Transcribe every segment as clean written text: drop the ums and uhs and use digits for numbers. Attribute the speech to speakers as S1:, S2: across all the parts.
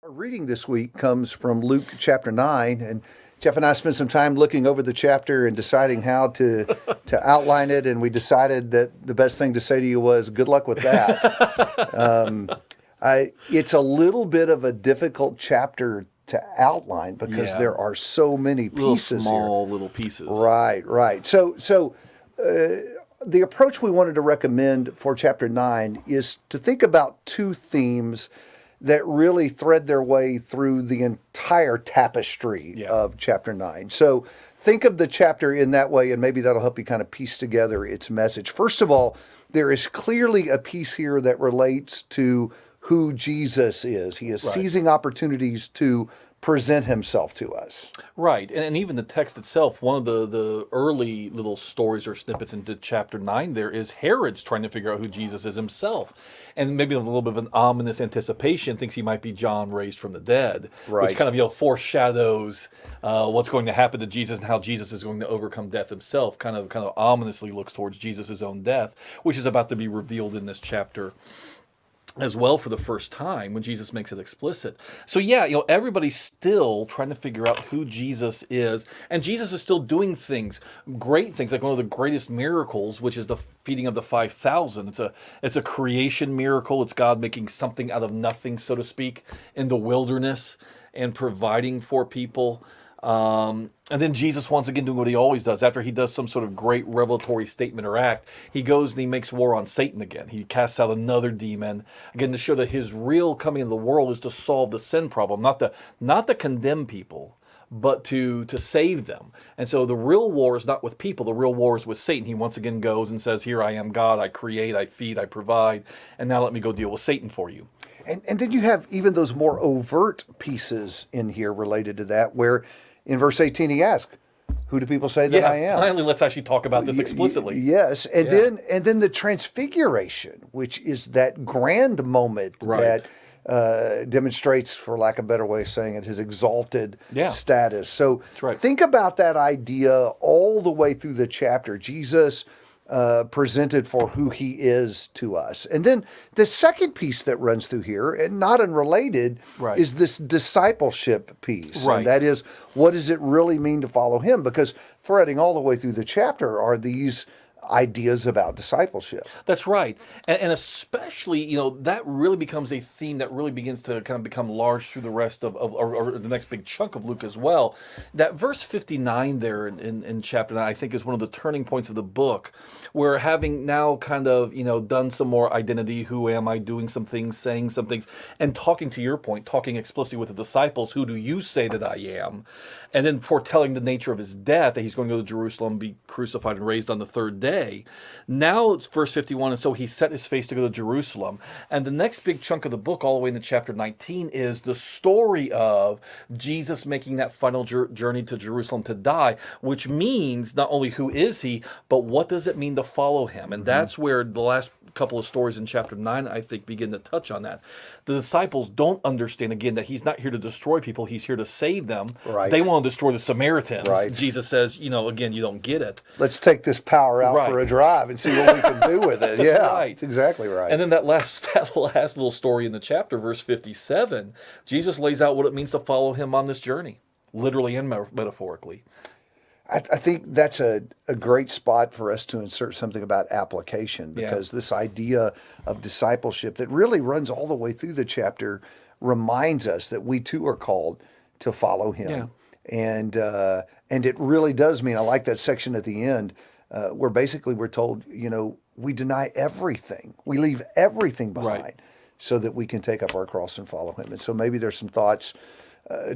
S1: Our reading this week comes from Luke chapter 9, and Jeff and I spent some time looking over the chapter and deciding how to outline it, and we decided that the best thing to say to you was, good luck with that. It's a little bit of a difficult chapter to outline because there are so many pieces
S2: little pieces.
S1: Right. So the approach we wanted to recommend for chapter 9 is to think about two themes that really thread their way through the entire tapestry of chapter 9. So think of the chapter in that way, and maybe that'll help you kind of piece together its message. First of all, there is clearly a piece here that relates to who Jesus is. He is seizing opportunities to present himself to us.
S2: Right. And even the text itself, one of the early little stories or snippets into chapter 9 there is Herod's trying to figure out who Jesus is himself. And maybe a little bit of an ominous anticipation, thinks he might be John raised from the dead.
S1: Right.
S2: Which kind of, foreshadows what's going to happen to Jesus and how Jesus is going to overcome death himself. Kind of ominously looks towards Jesus' own death, which is about to be revealed in this chapter as well for the first time when Jesus makes it explicit. So everybody's still trying to figure out who Jesus is, and Jesus is still doing great things, like one of the greatest miracles, which is the feeding of the 5,000. It's a creation miracle. It's God making something out of nothing, so to speak, in the wilderness and providing for people. And then Jesus, once again, doing what he always does. After he does some sort of great revelatory statement or act, he goes and he makes war on Satan again. He casts out another demon, again, to show that his real coming into the world is to solve the sin problem, not to condemn people, but to save them. And so the real war is not with people. The real war is with Satan. He once again goes and says, here I am God, I create, I feed, I provide, and now let me go deal with Satan for you.
S1: And then you have even those more overt pieces in here related to that, where in verse 18 he asks, who do people say that I am?
S2: Finally, let's actually talk about this explicitly.
S1: Yes, and then the transfiguration, which is that grand moment that demonstrates, for lack of a better way of saying it, his exalted status. So think about that idea all the way through the chapter. Jesus presented for who he is to us. And then the second piece that runs through here, and not unrelated, is this discipleship piece. And that is, what does it really mean to follow him? Because threading all the way through the chapter are these ideas about discipleship.
S2: That's right. And especially, that really becomes a theme that really begins to kind of become large through the rest of or the next big chunk of Luke as well. That verse 59 there in chapter 9, I think, is one of the turning points of the book, where having now kind of, done some more identity, who am I, doing some things, saying some things, and talking, to your point, talking explicitly with the disciples, who do you say that I am? And then foretelling the nature of his death, that he's going to go to Jerusalem, be crucified and raised on the third day. Now it's verse 51, and so he set his face to go to Jerusalem. And the next big chunk of the book, all the way into chapter 19, is the story of Jesus making that final journey to Jerusalem to die, which means not only who is he, but what does it mean to follow him? And that's where the last couple of stories in chapter 9, I think, begin to touch on that. The disciples don't understand, again, that he's not here to destroy people, he's here to save them. They want to destroy the Samaritans. Jesus says, again, you don't get it.
S1: Let's take this power out for a drive and see what we can do with it. That's exactly right.
S2: And then that last little story in the chapter, verse 57, Jesus lays out what it means to follow him on this journey, literally and metaphorically.
S1: I think that's a great spot for us to insert something about application, because this idea of discipleship that really runs all the way through the chapter reminds us that we too are called to follow him. And it really does mean, I like that section at the end, where basically we're told, we deny everything. We leave everything behind so that we can take up our cross and follow him. And so maybe there's some thoughts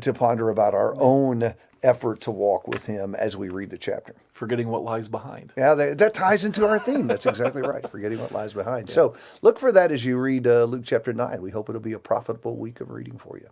S1: to ponder about our own effort to walk with him as we read the chapter.
S2: Forgetting what lies behind.
S1: Yeah, that ties into our theme. That's exactly right. Forgetting what lies behind. So look for that as you read Luke chapter 9. We hope it'll be a profitable week of reading for you.